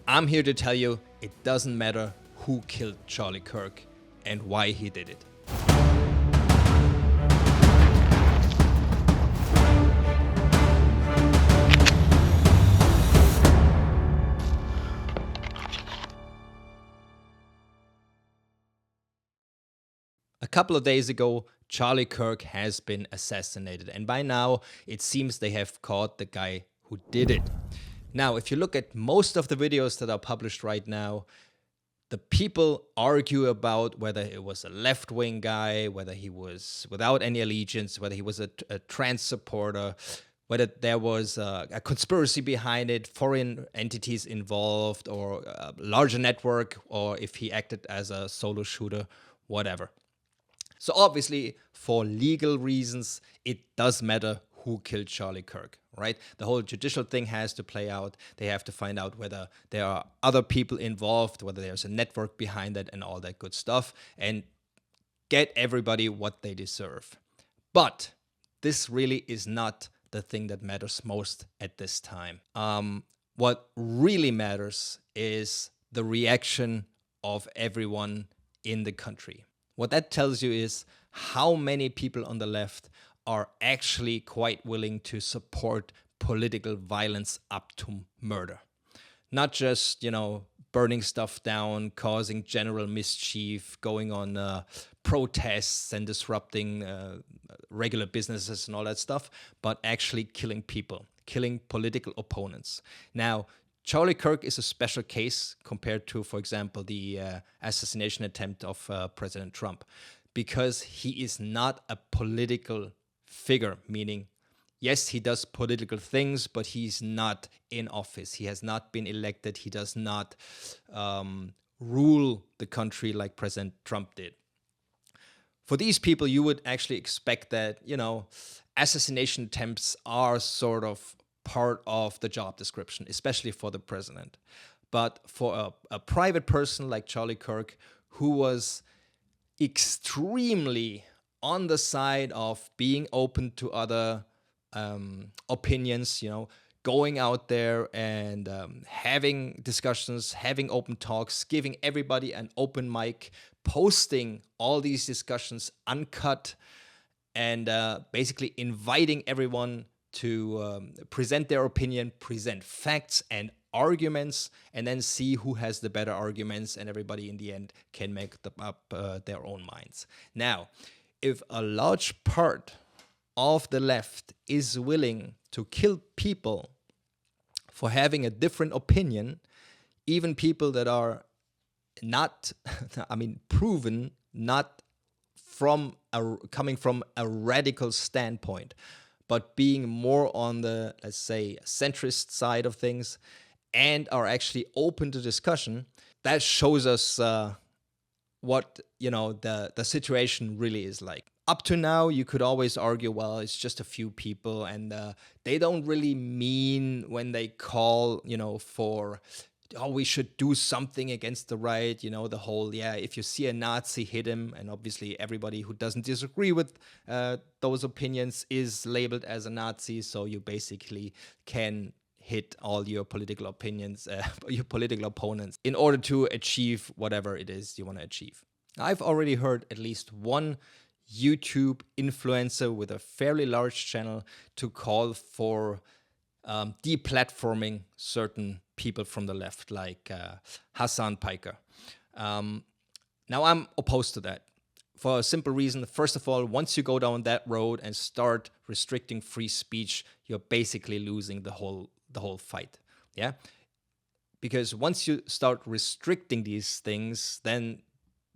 I'm here to tell you it doesn't matter who killed Charlie Kirk and why he did it. A couple of days ago, Charlie Kirk has been assassinated, and by now it seems they have caught the guy who did it. Now, if you look at most of the videos that are published right now, the people argue about whether it was a left-wing guy, whether he was without any allegiance, whether he was a trans supporter, whether there was a conspiracy behind it, foreign entities involved, or a larger network, or if he acted as a solo shooter, whatever. So obviously, for legal reasons, it does matter who killed Charlie Kirk, right? The whole judicial thing has to play out. They have to find out whether there are other people involved, whether there's a network behind it and all that good stuff, and get everybody what they deserve. But this really is not the thing that matters most at this time. What really matters is the reaction of everyone in the country. What that tells you is how many people on the left are actually quite willing to support political violence up to murder. Not just, burning stuff down, causing general mischief, going on protests and disrupting regular businesses and all that stuff, but actually killing people, killing political opponents. Now, Charlie Kirk is a special case compared to, for example, the assassination attempt of President Trump, because he is not a political figure, meaning, yes, he does political things, but he's not in office. He has not been elected. He does not rule the country like President Trump did. For these people, you would actually expect that, assassination attempts are sort of part of the job description, especially for the president. But for a private person like Charlie Kirk, who was extremely on the side of being open to other opinions, going out there and having discussions, having open talks, giving everybody an open mic, posting all these discussions uncut, and basically inviting everyone to present their opinion, present facts and arguments, and then see who has the better arguments, and everybody in the end can make up their own minds. Now, if a large part of the left is willing to kill people for having a different opinion, even people that are not, proven not coming from a radical standpoint, but being more on the, let's say, centrist side of things, and are actually open to discussion, that shows us what the situation really is like. Up to now, you could always argue, well, it's just a few people, and they don't really mean when they call, for, we should do something against the right, the whole, if you see a Nazi, hit him. And obviously everybody who doesn't disagree with those opinions is labeled as a Nazi. So you basically can hit all your political opinions, your political opponents, in order to achieve whatever it is you want to achieve. I've already heard at least one YouTube influencer with a fairly large channel to call for deplatforming certain people from the left, like Hassan Piker. Now, I'm opposed to that for a simple reason. First of all, once you go down that road and start restricting free speech, you're basically losing the whole fight. Yeah, because once you start restricting these things, then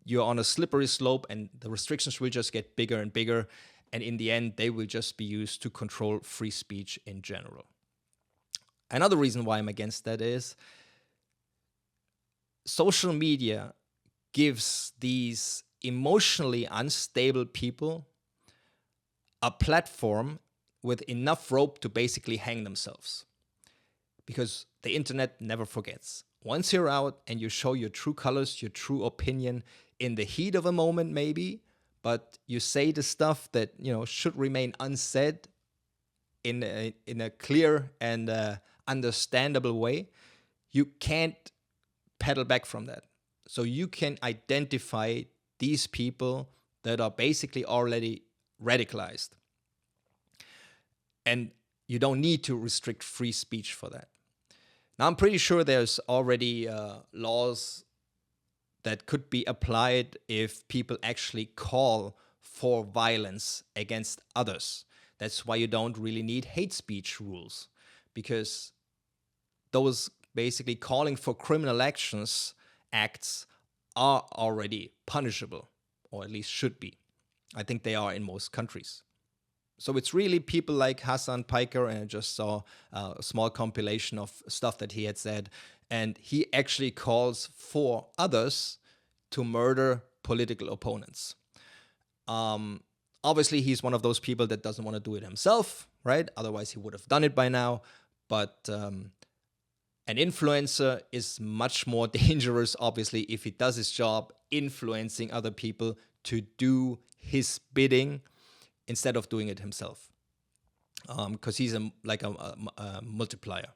you're on a slippery slope, and the restrictions will just get bigger and bigger. And in the end, they will just be used to control free speech in general. Another reason why I'm against that is social media gives these emotionally unstable people a platform with enough rope to basically hang themselves. Because the internet never forgets. Once you're out and you show your true colors, your true opinion, in the heat of a moment maybe, but you say the stuff that should remain unsaid in a clear and understandable way, you can't pedal back from that. So you can identify these people that are basically already radicalized. And you don't need to restrict free speech for that. Now, I'm pretty sure there's already laws that could be applied if people actually call for violence against others. That's why you don't really need hate speech rules, because those basically calling for criminal acts are already punishable, or at least should be. I think they are in most countries. So it's really people like Hassan Piker, and I just saw a small compilation of stuff that he had said, and he actually calls for others to murder political opponents. Obviously, he's one of those people that doesn't want to do it himself, right? Otherwise, he would have done it by now. But an influencer is much more dangerous, obviously, if he does his job influencing other people to do his bidding instead of doing it himself, because he's like a multiplier.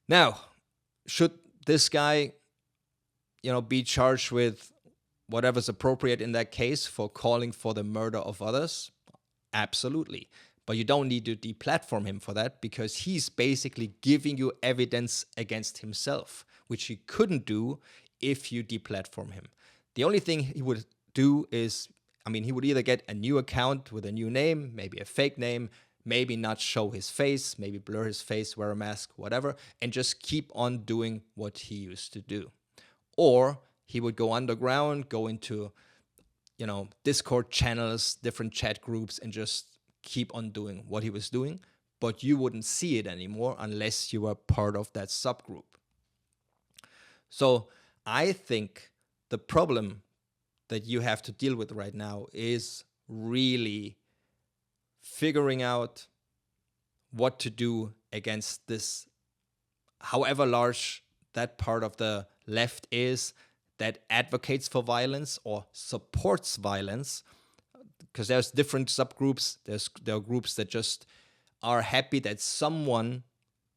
Now, should this guy, be charged with whatever's appropriate in that case for calling for the murder of others? Absolutely. But you don't need to deplatform him for that, because he's basically giving you evidence against himself, which he couldn't do if you deplatform him. The only thing he would do is, he would either get a new account with a new name, maybe a fake name, maybe not show his face, maybe blur his face, wear a mask, whatever, and just keep on doing what he used to do. Or he would go underground, go into, Discord channels, different chat groups, and just keep on doing what he was doing. But you wouldn't see it anymore unless you were part of that subgroup. So I think the problem that you have to deal with right now is really figuring out what to do against this, however large that part of the left is that advocates for violence or supports violence, because there's different subgroups. There are groups that just are happy that someone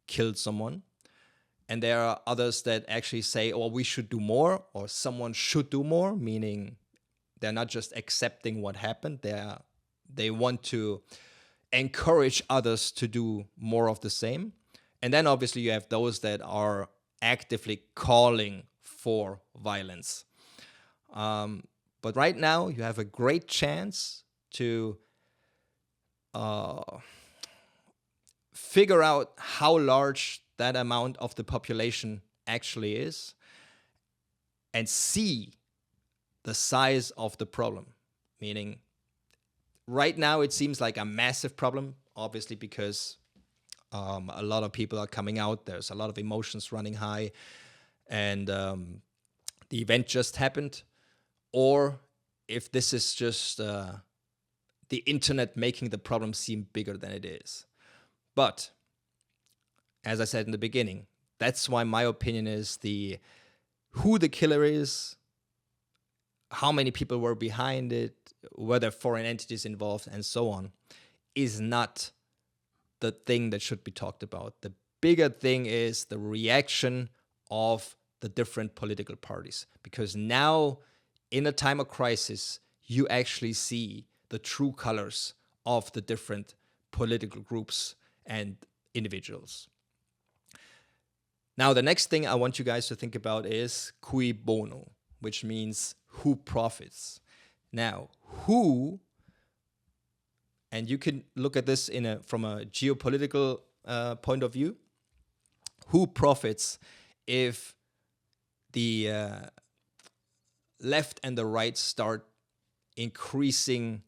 killed someone, and there are others that actually say, oh, we should do more, or someone should do more, meaning they're not just accepting what happened. They want to encourage others to do more of the same. And then obviously you have those that are actively calling for violence. But right now you have a great chance to figure out how large that amount of the population actually is and see the size of the problem. Meaning, right now it seems like a massive problem, obviously, because a lot of people are coming out. There's a lot of emotions running high, and the event just happened. Or if this is just the internet making the problem seem bigger than it is. But as I said in the beginning, that's why my opinion is who the killer is, how many people were behind it, whether foreign entities involved, and so on, is not the thing that should be talked about. The bigger thing is the reaction of the different political parties. Because now, in a time of crisis, you actually see the true colors of the different political groups and individuals. Now, the next thing I want you guys to think about is cui bono, which means who profits. Now, who, and you can look at this from a geopolitical point of view, who profits if the left and the right start increasing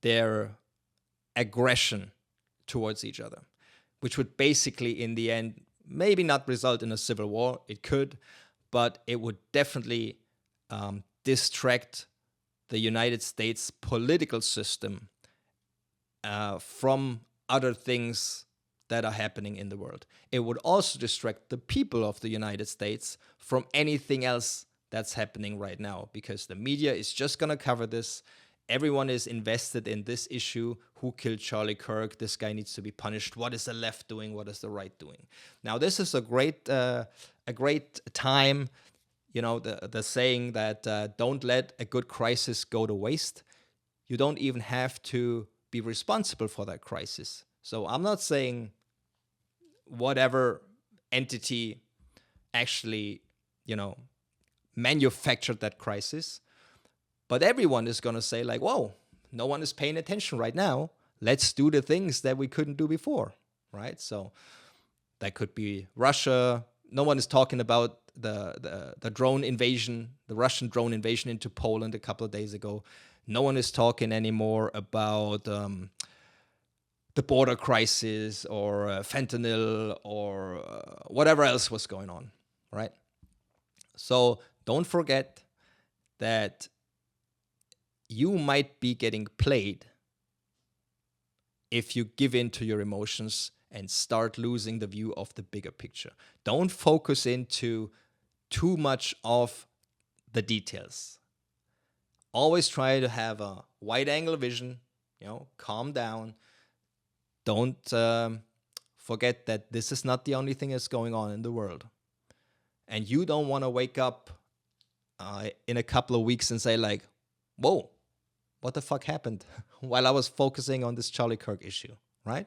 their aggression towards each other, which would basically, in the end, maybe not result in a civil war. It could, but it would definitely distract the United States political system from other things that are happening in the world. It would also distract the people of the United States from anything else that's happening right now, because the media is just going to cover this. Everyone is invested in this issue. Who killed Charlie Kirk? This guy needs to be punished. What is the left doing? What is the right doing? Now, this is a great a great time. You know, the saying that don't let a good crisis go to waste. You don't even have to be responsible for that crisis. So I'm not saying whatever entity actually, you know, manufactured that crisis, but everyone is going to say like, whoa, no one is paying attention right now. Let's do the things that we couldn't do before, right? So that could be Russia. No one is talking about the drone invasion, the Russian drone invasion into Poland a couple of days ago. No one is talking anymore about the border crisis or fentanyl or whatever else was going on, right? So don't forget that you might be getting played if you give in to your emotions and start losing the view of the bigger picture. Don't focus into too much of the details. Always try to have a wide angle vision, you know, calm down. Don't forget that this is not the only thing that's going on in the world. And you don't want to wake up in a couple of weeks and say like, whoa, what the fuck happened while I was focusing on this Charlie Kirk issue, right?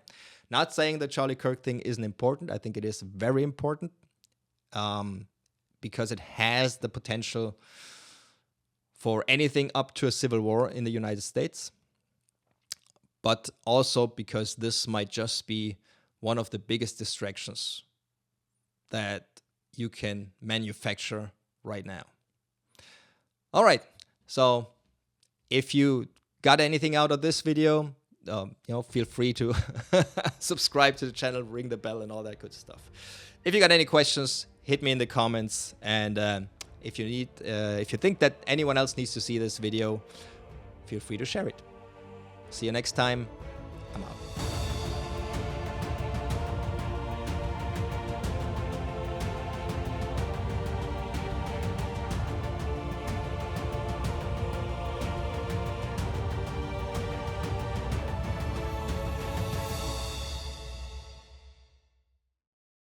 Not saying the Charlie Kirk thing isn't important. I think it is very important because it has the potential for anything up to a civil war in the United States. But also because this might just be one of the biggest distractions that you can manufacture right now. All right. So if you got anything out of this video, you know, feel free to subscribe to the channel, ring the bell, and all that good stuff. If you got any questions, hit me in the comments. And if you think that anyone else needs to see this video, feel free to share it. See you next time. I'm out.